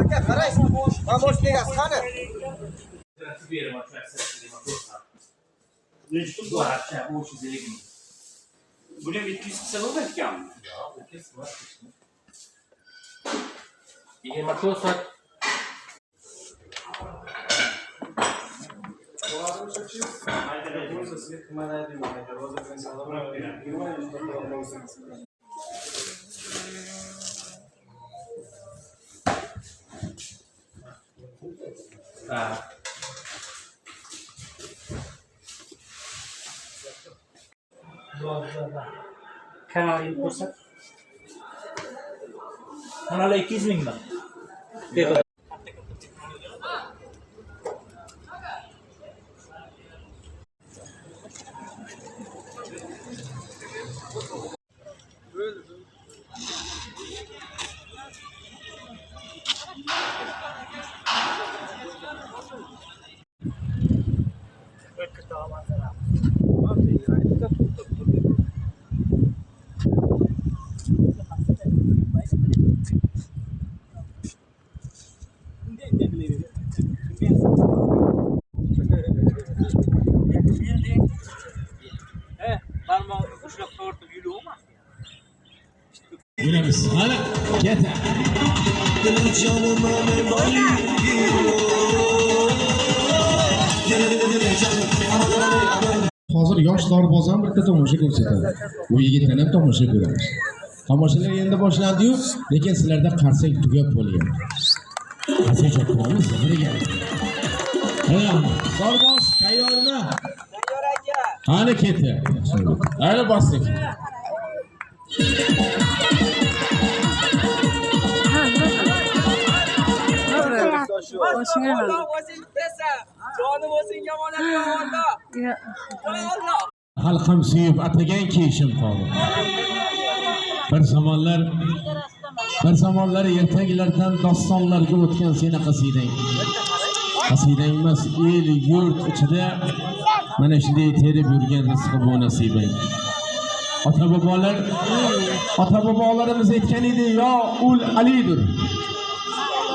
Aka qaraysiz. Помощник qani? Bu harcha bu o'shizdagimi? Buni 200 kisa bo'lmayotganmi? Yo'q, 200 emas. 24 soat. Kanalingizni ko'rsat. Kanalda 200 ming bor. Yürümüz. Hadi. Yeter. Hozir yosh dorbozan bitta tomosha ko'rsatadi. Bu yigitdan ham tomosha ko'ramiz. Tomoshalar endi boshlandi-yu, lekin sizlarda qarsak tugab bo'lyapti. Qarsak chopamiz, birga. Dorboz tayyormi? Tayyor aka. Qani ketdi. Hali bosdik. Xalqim suyib atagan kiyishim qoldi. Bir zamonlar ertaklardan dostonlarga o'tgan seni qasidang. Qasidang emas, el yurt ichida mana shunday terib yurgan rizqi bu nasibang. Ota bobolarimiz aytgan edi, yo ul alidir.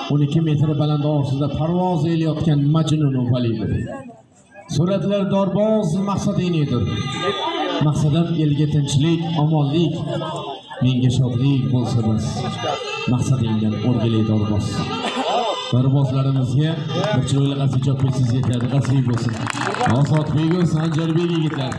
12 metr baland orsida parvoz elayotgan Majnun validir. Suratlar dorboz maqsadingdir. Maqsadim elga tinchlik, omonlik, menga shodlik bo'lsa bas. Maqsadingdan o'rgilay dorboz. Dorbozlarimizga bir chiroyli qasida chopasiz yetadi, qasib bo'lsin. Ozodbek va Sanjarbek yigitlar.